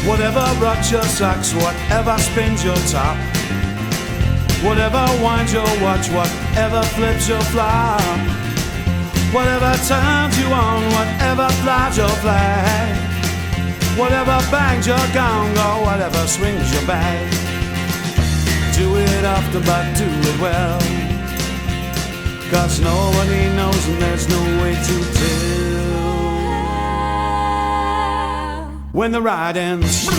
Whatever rocks your socks, whatever spins your top, whatever winds your watch, whatever flips your flop, whatever turns you on, whatever flies your flag, whatever bangs your gong, or whatever swings your bag. Do it often, but do it well, 'cause nobody knows and there's no way to tell. When the ride ends,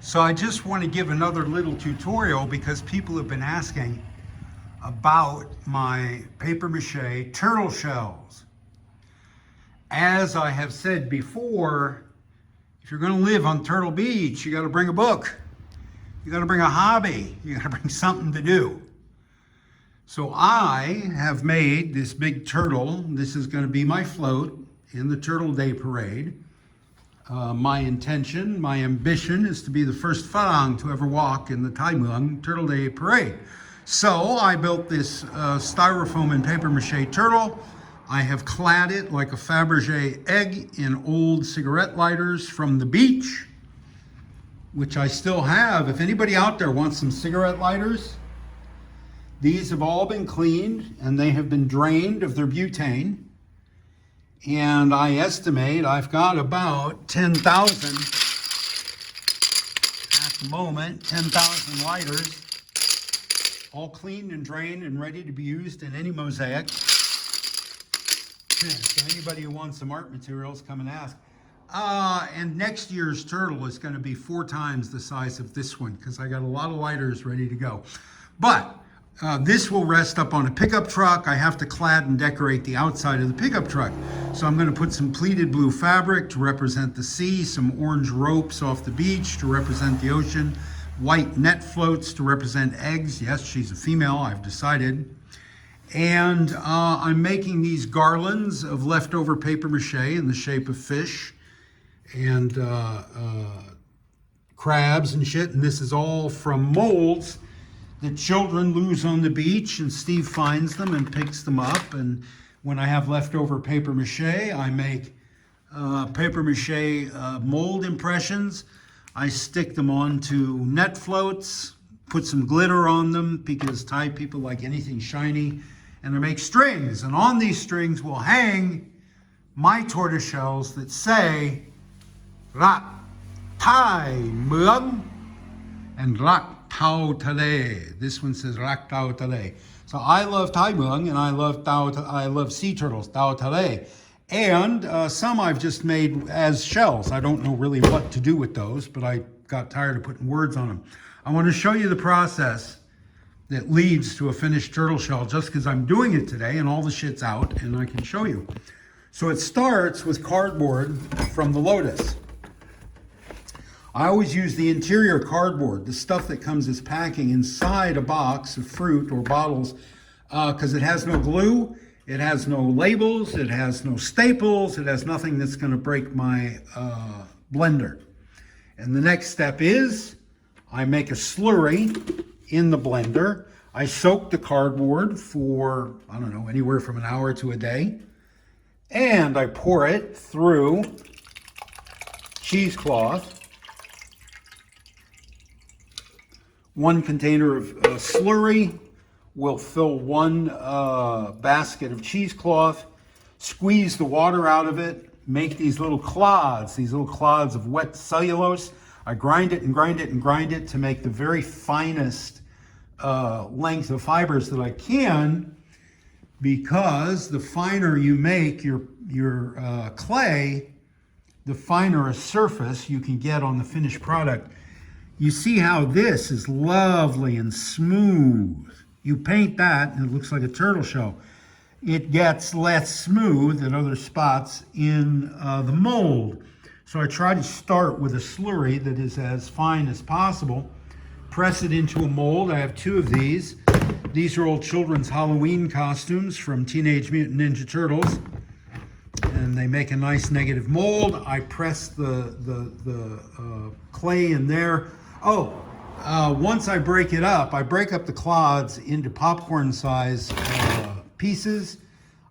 so I just want to give another little tutorial because people have been asking about my papier-mâché turtle shells. As I have said before, if you're going to live on Turtle Beach, you got to bring a book. You got to bring a hobby. You got to bring something to do. So I have made this big turtle. This is going to be my float in the Turtle Day Parade. My intention, my ambition is to be the first Phang to ever walk in the Taimuang Turtle Day Parade. So I built this styrofoam and papier-mâché turtle. I have clad it like a Fabergé egg in old cigarette lighters from the beach, which I still have. If anybody out there wants some cigarette lighters, these have all been cleaned and they have been drained of their butane. And I estimate I've got about 10,000 at the moment, 10,000 lighters, all cleaned and drained and ready to be used in any mosaic. So anybody who wants some art materials, come and ask. And next year's turtle is going to be 4 times the size of this one because I got a lot of lighters ready to go. But this will rest up on a pickup truck. I have to clad and decorate the outside of the pickup truck. So I'm going to put some pleated blue fabric to represent the sea, some orange ropes off the beach to represent the ocean, white net floats to represent eggs. Yes, she's a female, I've decided. And I'm making these garlands of leftover papier-mâché in the shape of fish and crabs and shit. And this is all from molds that children lose on the beach, and Steve finds them and picks them up. And when I have leftover papier-mâché, I make papier-mâché mold impressions. I stick them onto net floats, put some glitter on them because Thai people like anything shiny, and I make strings. And on these strings will hang my tortoise shells that say Rak Thai Muang and Rak Tao Tale. This one says Rak Tao Tale. So I love Thai Muang and I love sea turtles, Tao Tale. And some I've just made as shells. I don't know really what to do with those, but I got tired of putting words on them. I want to show you the process that leads to a finished turtle shell just because I'm doing it today and all the shit's out and I can show you. So it starts with cardboard from the Lotus. I always use the interior cardboard, the stuff that comes as packing inside a box of fruit or bottles, because it has no glue, it has no labels, it has no staples, it has nothing that's going to break my blender. And the next step is I make a slurry in the blender. I soak the cardboard for, I don't know, anywhere from an hour to a day. And I pour it through cheesecloth. 1 container of slurry will fill 1 basket of cheesecloth. Squeeze the water out of it. Make these little clods of wet cellulose. I grind it and grind it and grind it to make the very finest length of fibers that I can, because the finer you make your clay, the finer a surface you can get on the finished product. You see how this is lovely and smooth. You paint that and it looks like a turtle shell. It gets less smooth at other spots in the mold. So I try to start with a slurry that is as fine as possible. Press it into a mold. I have 2 of these. These are old children's Halloween costumes from Teenage Mutant Ninja Turtles. And they make a nice negative mold. I press the clay in there. Oh, Once I break it up, I break up the clods into popcorn size pieces.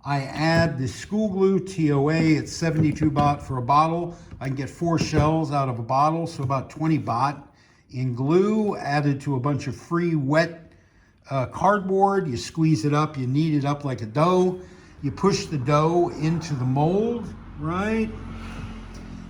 I add the school glue TOA. It's 72 baht for a bottle. I can get 4 shells out of a bottle, so about 20 baht in glue added to a bunch of free wet cardboard. You squeeze it up, you knead it up like a dough. You push the dough into the mold, right?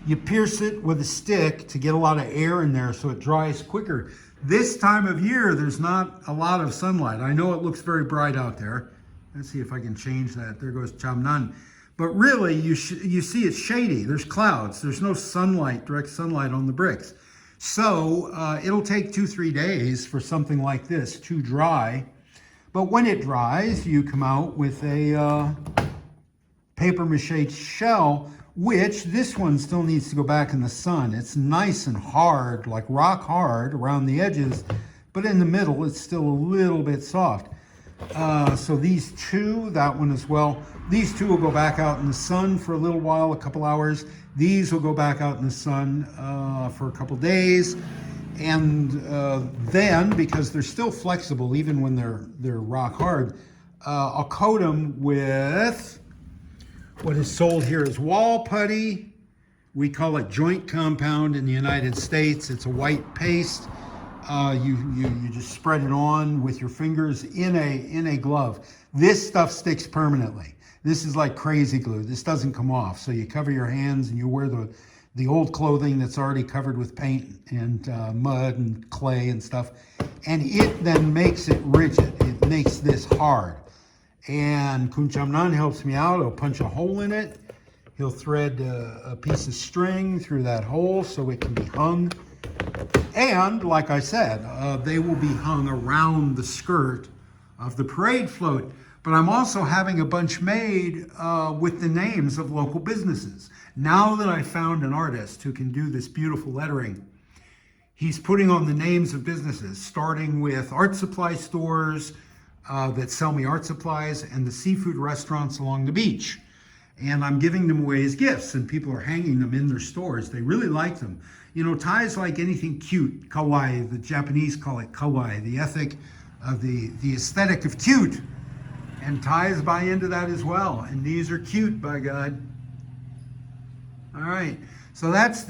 You pierce it with a stick to get a lot of air in there so it dries quicker. This time of year, there's not a lot of sunlight. I know it looks very bright out there. Let's see if I can change that. There goes Chamnan. But really, you see it's shady. There's clouds. There's no sunlight, direct sunlight on the bricks. So it'll take 2-3 days for something like this to dry. But when it dries, you come out with a paper mache shell, which this one still needs to go back in the sun. It's nice and hard, like rock hard around the edges, but in the middle, it's still a little bit soft. So these two, that one as well, these two will go back out in the sun for a little while, a couple hours. These will go back out in the sun for a couple days. And then, because they're still flexible, even when they're rock hard, I'll coat them with what is sold here as wall putty. We call it joint compound in the United States. It's a white paste. You just spread it on with your fingers in a glove. This stuff sticks permanently. This is like crazy glue. This doesn't come off. So you cover your hands and you wear the old clothing that's already covered with paint and mud and clay and stuff. And it then makes it rigid. It makes this hard. And Kun Chamnan helps me out. He'll punch a hole in it. He'll thread a piece of string through that hole so it can be hung. And like I said, they will be hung around the skirt of the parade float. But I'm also having a bunch made with the names of local businesses. Now that I found an artist who can do this beautiful lettering, he's putting on the names of businesses, starting with art supply stores that sell me art supplies and the seafood restaurants along the beach. And I'm giving them away as gifts, and people are hanging them in their stores. They really like them. You know, Thais like anything cute, kawaii. The Japanese call it kawaii, the ethic of the aesthetic of cute. And Thais buy into that as well. And these are cute, by God. All right, so that's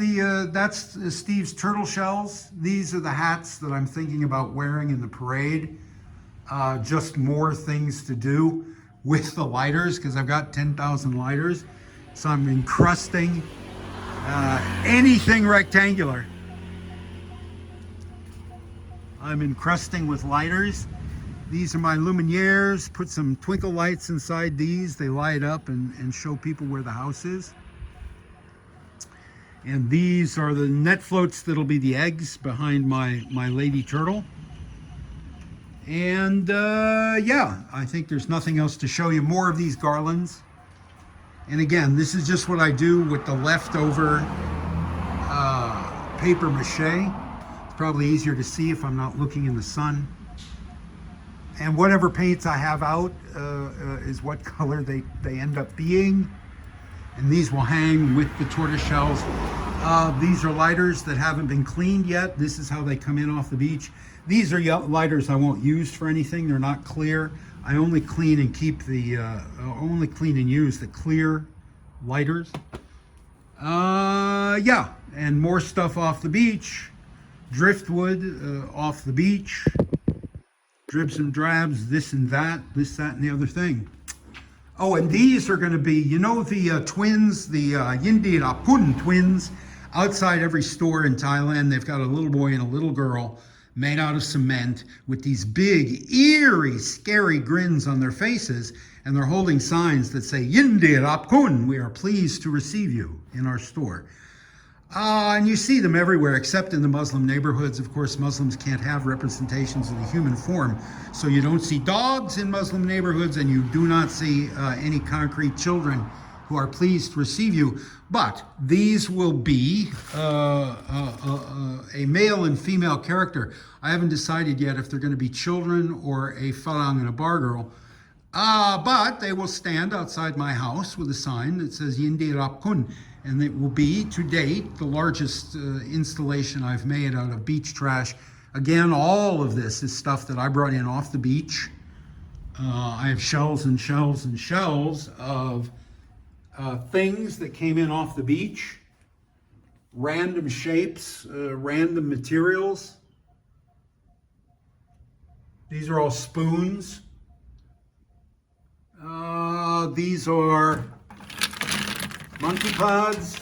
Steve's turtle shells. These are the hats that I'm thinking about wearing in the parade. Just more things to do with the lighters, because I've got 10,000 lighters. So I'm encrusting anything rectangular. I'm encrusting with lighters. These are my luminaires. Put some twinkle lights inside these. They light up and show people where the house is. And these are the net floats that'll be the eggs behind my lady turtle. And yeah, I think there's nothing else to show you. More of these garlands. And again, this is just what I do with the leftover paper mache. It's probably easier to see if I'm not looking in the sun. And whatever paints I have out is what color they end up being. And these will hang with the tortoise shells. These are lighters that haven't been cleaned yet. This is how they come in off the beach. These are lighters I won't use for anything. They're not clear. I only clean and keep only clean and use the clear lighters. Yeah, and more stuff off the beach. Driftwood off the beach. Dribs and drabs, this and that, and the other thing. Oh, and these are going to be, you know, the twins, the Yindi Rapun twins, outside every store in Thailand. They've got a little boy and a little girl made out of cement with these big, eerie, scary grins on their faces, and they're holding signs that say, Yindi Rapun, we are pleased to receive you in our store. And you see them everywhere, except in the Muslim neighborhoods. Of course, Muslims can't have representations of the human form. So you don't see dogs in Muslim neighborhoods, and you do not see any concrete children who are pleased to receive you. But these will be a male and female character. I haven't decided yet if they're going to be children or a Phang and a bar girl. But they will stand outside my house with a sign that says Yindi Rapkun. And it will be, to date, the largest installation I've made out of beach trash Again, all of this is stuff that I brought in off the beach. I have shelves and shelves and shelves of things that came in off the beach, random shapes, random materials. These are all spoons. These are monkey pods,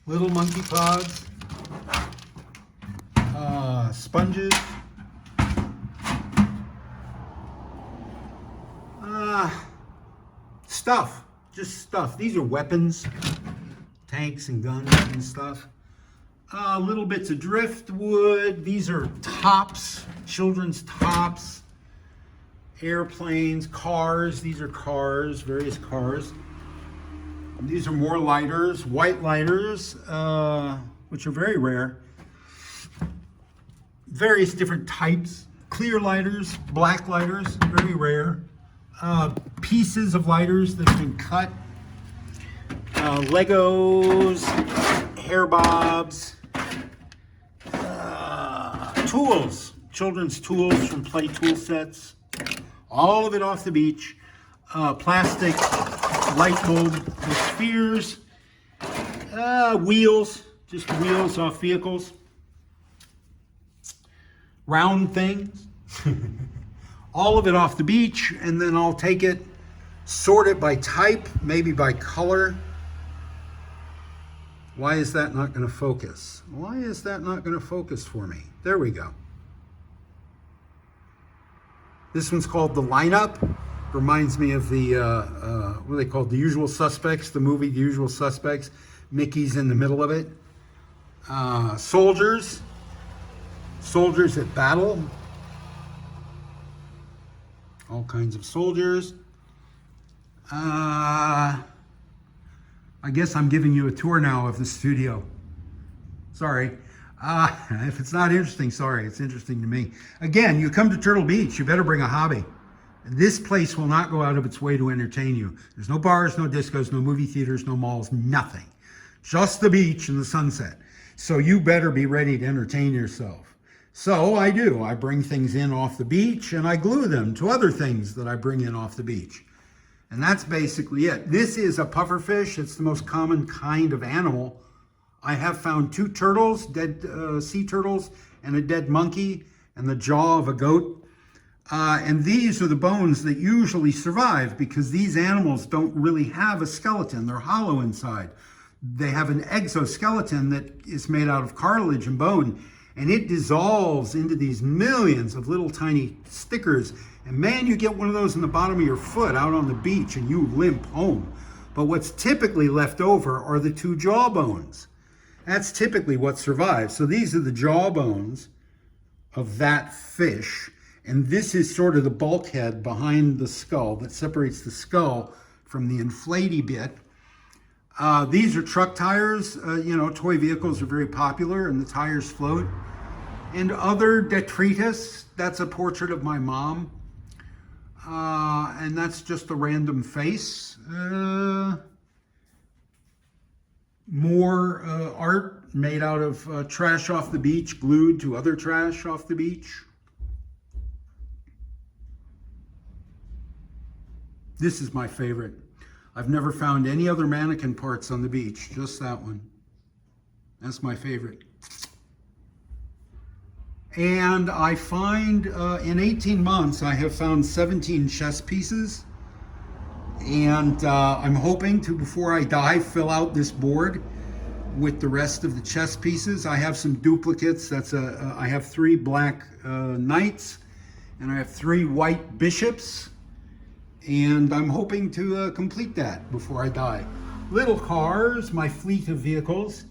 little monkey pods, sponges, stuff, just stuff. These are weapons, tanks and guns and stuff. Little bits of driftwood. These are tops, children's tops, airplanes, cars. These are cars, various cars. These are more lighters, white lighters, which are very rare. Various different types, clear lighters, black lighters, very rare. Pieces of lighters that have been cut. Legos, hair bobs, tools, children's tools from play tool sets. All of it off the beach. Plastic light bulb with spheres. Wheels, just wheels off vehicles. Round things. All of it off the beach, and then I'll take it, sort it by type, maybe by color. Why is that not going to focus? Why is that not going to focus for me? There we go. This one's called The Lineup. Reminds me of the, what are they called? The Usual Suspects, the movie The Usual Suspects. Mickey's in the middle of it. Soldiers. Soldiers at battle. All kinds of soldiers. I guess I'm giving you a tour now of the studio. Sorry. If it's not interesting, sorry, it's interesting to me. Again, you come to Turtle Beach, you better bring a hobby. This place will not go out of its way to entertain you. There's no bars, no discos, no movie theaters, no malls, nothing. Just the beach and the sunset. So you better be ready to entertain yourself. So I do. I bring things in off the beach and I glue them to other things that I bring in off the beach. And that's basically it. This is a pufferfish. It's the most common kind of animal. I have found 2 turtles, dead sea turtles, and a dead monkey, and the jaw of a goat. And these are the bones that usually survive because these animals don't really have a skeleton. They're hollow inside. They have an exoskeleton that is made out of cartilage and bone, and it dissolves into these millions of little tiny stickers. And man, you get one of those in the bottom of your foot out on the beach and you limp home. But what's typically left over are the 2 jaw bones. That's typically what survives. So these are the jaw bones of that fish. And this is sort of the bulkhead behind the skull that separates the skull from the inflaty bit. These are truck tires. Toy vehicles are very popular and the tires float. And other detritus, that's a portrait of my mom. And that's just a random face. More art made out of trash off the beach, glued to other trash off the beach. This is my favorite. I've never found any other mannequin parts on the beach, just that one. That's my favorite. And I find, in 18 months, I have found 17 chess pieces. And I'm hoping to, before I die, fill out this board with the rest of the chess pieces. I have some duplicates. I have 3 black knights, and I have 3 white bishops. And I'm hoping to complete that before I die. Little cars, my fleet of vehicles,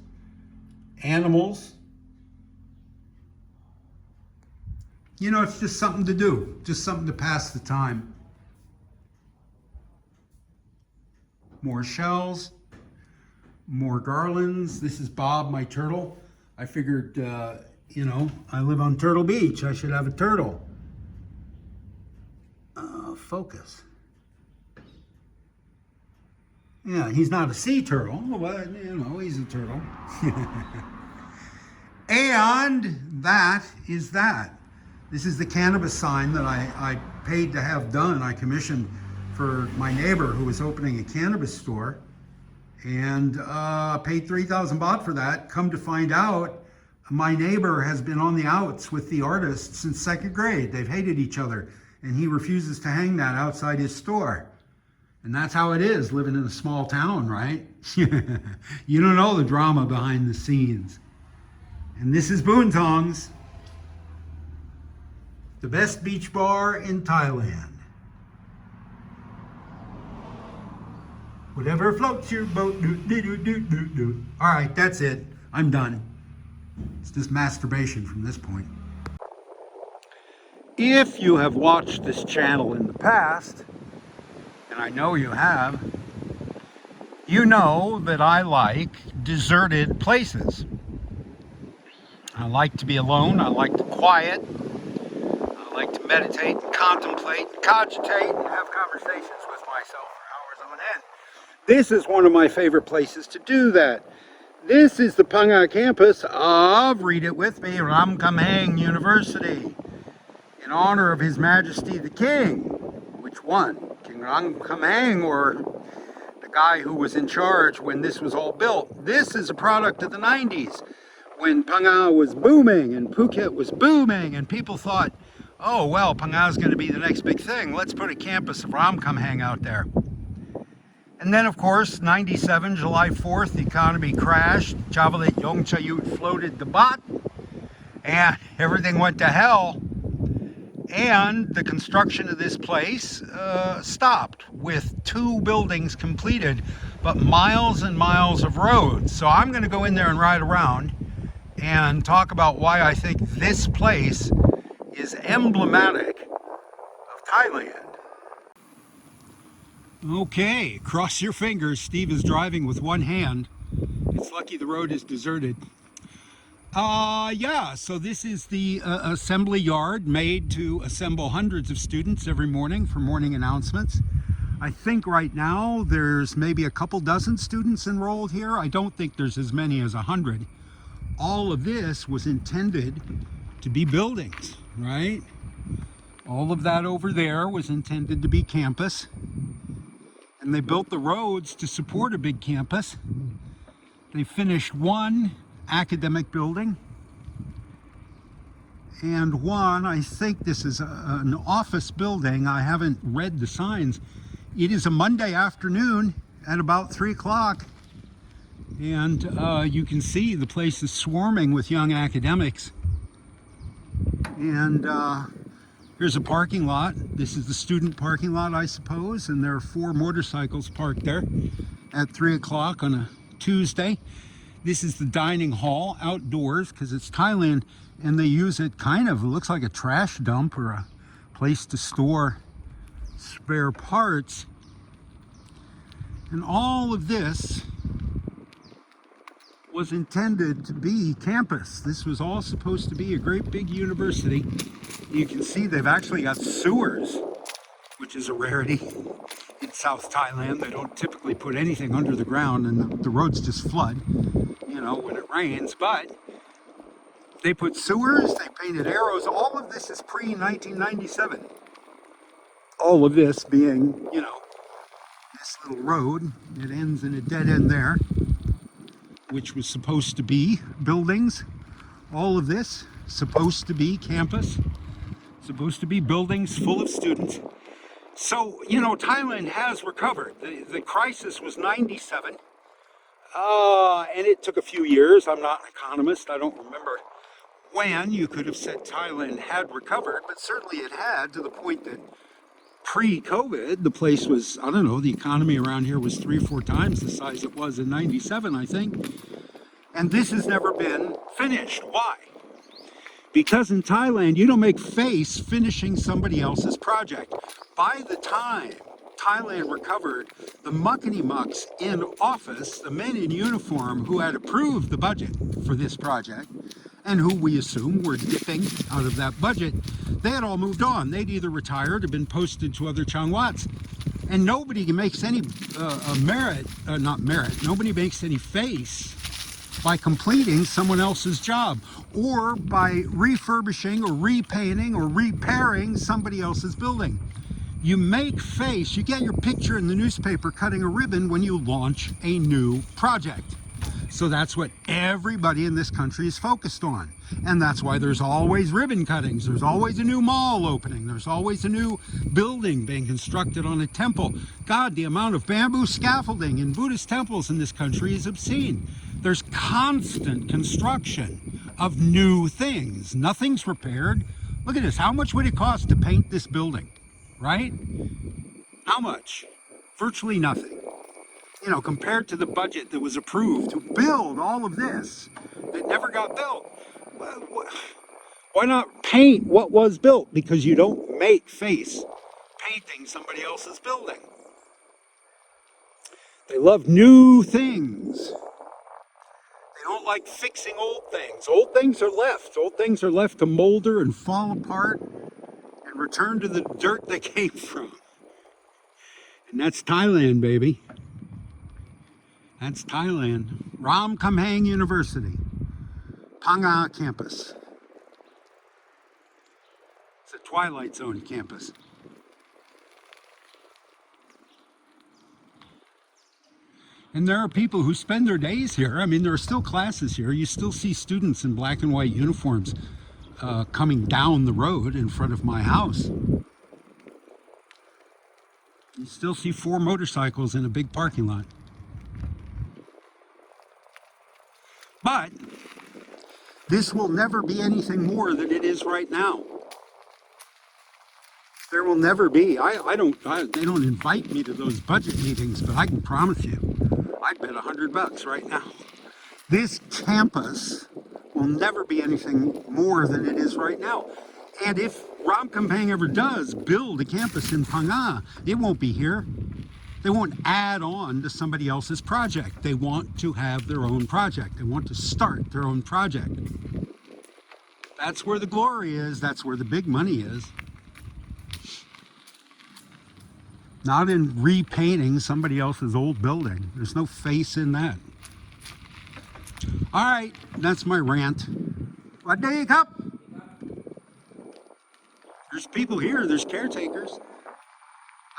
animals. It's just something to do, just something to pass the time. More shells, more garlands. This is Bob, my turtle. I figured, I live on Turtle Beach. I should have a turtle. Focus. Yeah, he's not a sea turtle, but, he's a turtle. And that is that. This is the cannabis sign that I paid to have done. I commissioned for my neighbor who was opening a cannabis store, and paid 3,000 baht for that. Come to find out, my neighbor has been on the outs with the artist since 2nd grade. They've hated each other, and he refuses to hang that outside his store. And that's how it is living in a small town, right? You don't know the drama behind the scenes. And this is Boontong's, the best beach bar in Thailand. Whatever floats your boat, do do do do do do. All right, that's it. I'm done. It's just masturbation from this point. If you have watched this channel in the past, and I know you have, you know that I like deserted places. I like to be alone. I like the quiet. I like to meditate and contemplate and cogitate and have conversations with myself for hours on end. This is one of my favorite places to do that. This is the Phang campus of, read it with me, Ramkhamhaeng University, in honor of His Majesty the King. Which one? King Ramkhamhaeng, or the guy who was in charge when this was all built? This is a product of the 90s, when Phang was booming and Phuket was booming, and people thought, oh well, Phang is going to be the next big thing. Let's put a campus of Ramkhamhaeng out there. And then, of course, 97, July 4th, the economy crashed. Chavalit Yongchayut floated the baht, and everything went to hell. And the construction of this place stopped, with 2 buildings completed, but miles and miles of roads. So I'm going to go in there and ride around and talk about why I think this place is emblematic of Thailand. Okay, cross your fingers. Steve is driving with one hand. It's lucky the road is deserted. Yeah, so this is the assembly yard made to assemble hundreds of students every morning for morning announcements. I think right now there's maybe a couple dozen students enrolled here. I don't think there's as many as 100. All of this was intended to be buildings, right? All of that over there was intended to be campus. And they built the roads to support a big campus. They finished one academic building, and one, I think this is an office building. I haven't read the signs. It is a Monday afternoon at about 3 o'clock, and you can see the place is swarming with young academics. And here's a parking lot. This is the student parking lot, I suppose, and there are 4 motorcycles parked there at 3 o'clock on a Tuesday. This is the dining hall outdoors, because it's Thailand, and they use it kind of, it looks like a trash dump or a place to store spare parts. And all of this was intended to be campus. This was all supposed to be a great big university. You can see they've actually got sewers, which is a rarity in South Thailand. They don't typically put anything under the ground, and the roads just flood, you know, when it rains. But they put sewers, they painted arrows. All of this is pre-1997. All of this being, you know, this little road. It ends in a dead end there, which was supposed to be buildings. All of this supposed to be campus, supposed to be buildings full of students. So, you know, Thailand has recovered. The crisis was 97, and it took a few years. I'm not an economist. I don't remember when you could have said Thailand had recovered, but certainly it had, to the point that pre-COVID, the place was, I don't know, the economy around here was 3 or 4 times the size it was in 97, I think. And this has never been finished. Why? Because in Thailand, you don't make face finishing somebody else's project. By the time Thailand recovered, the muckety-mucks in office, the men in uniform who had approved the budget for this project, and who we assume were dipping out of that budget, they had all moved on. They'd either retired or been posted to other changwats. And nobody makes any nobody makes any face by completing someone else's job, or by refurbishing or repainting or repairing somebody else's building. You make face, you get your picture in the newspaper cutting a ribbon when you launch a new project. So that's what everybody in this country is focused on. And that's why there's always ribbon cuttings. There's always a new mall opening. There's always a new building being constructed on a temple. God, the amount of bamboo scaffolding in Buddhist temples in this country is obscene. There's constant construction of new things. Nothing's repaired. Look at this. How much would it cost to paint this building? Right? How much? Virtually nothing. You know, compared to the budget that was approved to build all of this that never got built. Why not paint what was built? Because you don't make face painting somebody else's building. They love new things. They don't like fixing old things. Old things are left. Old things are left to molder and fall apart and return to the dirt they came from. And that's Thailand, baby. That's Thailand. Ramkhamhaeng University, Phang campus. It's a Twilight Zone campus. And there are people who spend their days here. I mean, there are still classes here. You still see students in black and white uniforms coming down the road in front of my house. You still see 4 motorcycles in a big parking lot. But this will never be anything more than it is right now. There will never be. They don't invite me to those budget meetings, but I can promise you, I'd bet $100 right now. This campus will never be anything more than it is right now. And if Ramkhamhaeng ever does build a campus in Phang, it won't be here. They won't add on to somebody else's project. They want to have their own project. They want to start their own project. That's where the glory is. That's where the big money is. Not in repainting somebody else's old building. There's no face in that. All right, that's my rant. What day cup? There's people here. There's caretakers.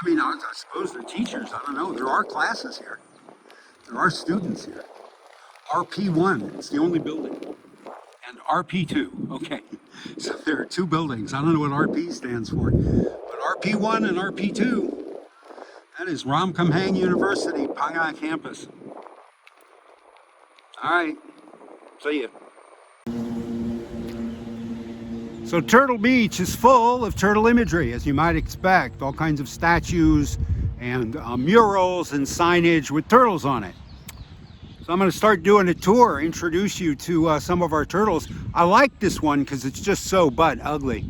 I mean, I suppose they're teachers. I don't know. There are classes here. There are students here. RP1, it's the only building. And RP2, okay. So there are 2 buildings. I don't know what RP stands for. But RP1 and RP2, that is Ramkhamhaeng University, Phang campus. All right, see ya. So Turtle Beach is full of turtle imagery, as you might expect. All kinds of statues and murals and signage with turtles on it. So I'm going to start doing a tour, introduce you to some of our turtles. I like this one because it's just so butt ugly.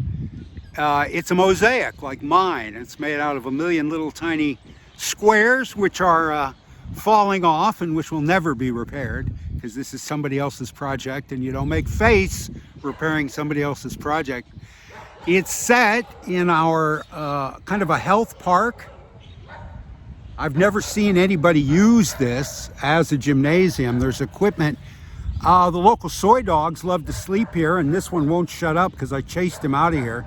It's a mosaic like mine. It's made out of a million little tiny squares which are falling off and which will never be repaired, because this is somebody else's project and you don't make face repairing somebody else's project. It's set in our kind of a health park. I've never seen anybody use this as a gymnasium. There's equipment. The local soy dogs love to sleep here, and this one won't shut up because I chased him out of here.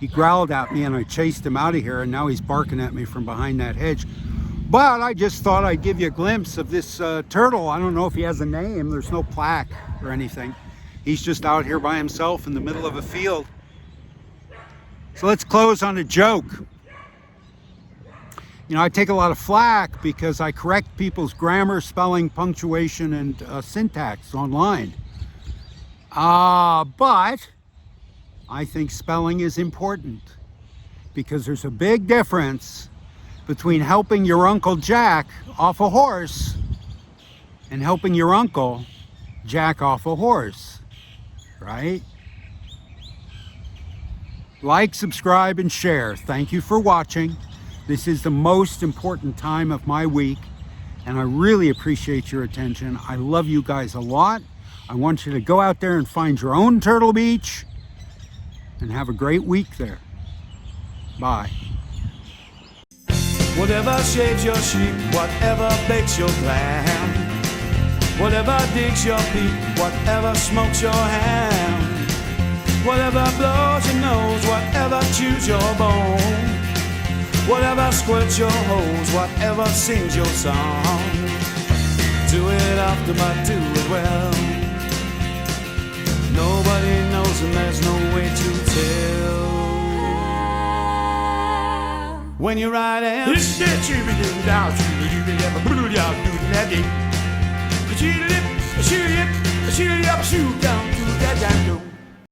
He growled at me and I chased him out of here, and now he's barking at me from behind that hedge. But I just thought I'd give you a glimpse of this turtle. I don't know if he has a name. There's no plaque or anything. He's just out here by himself in the middle of a field. So let's close on a joke. You know, I take a lot of flack because I correct people's grammar, spelling, punctuation, and syntax online. But I think spelling is important, because there's a big difference between helping your Uncle Jack off a horse and helping your uncle jack off a horse, right? Like, subscribe, and share. Thank you for watching. This is the most important time of my week, and I really appreciate your attention. I love you guys a lot. I want you to go out there and find your own Turtle Beach and have a great week there. Bye. Whatever shaves your sheep, whatever bakes your lamb, whatever digs your feet, whatever smokes your hand, whatever blows your nose, whatever chews your bone, whatever squirts your hose, whatever sings your song. Do it often, but do it well. Nobody knows and there's no way to tell. When you're riding,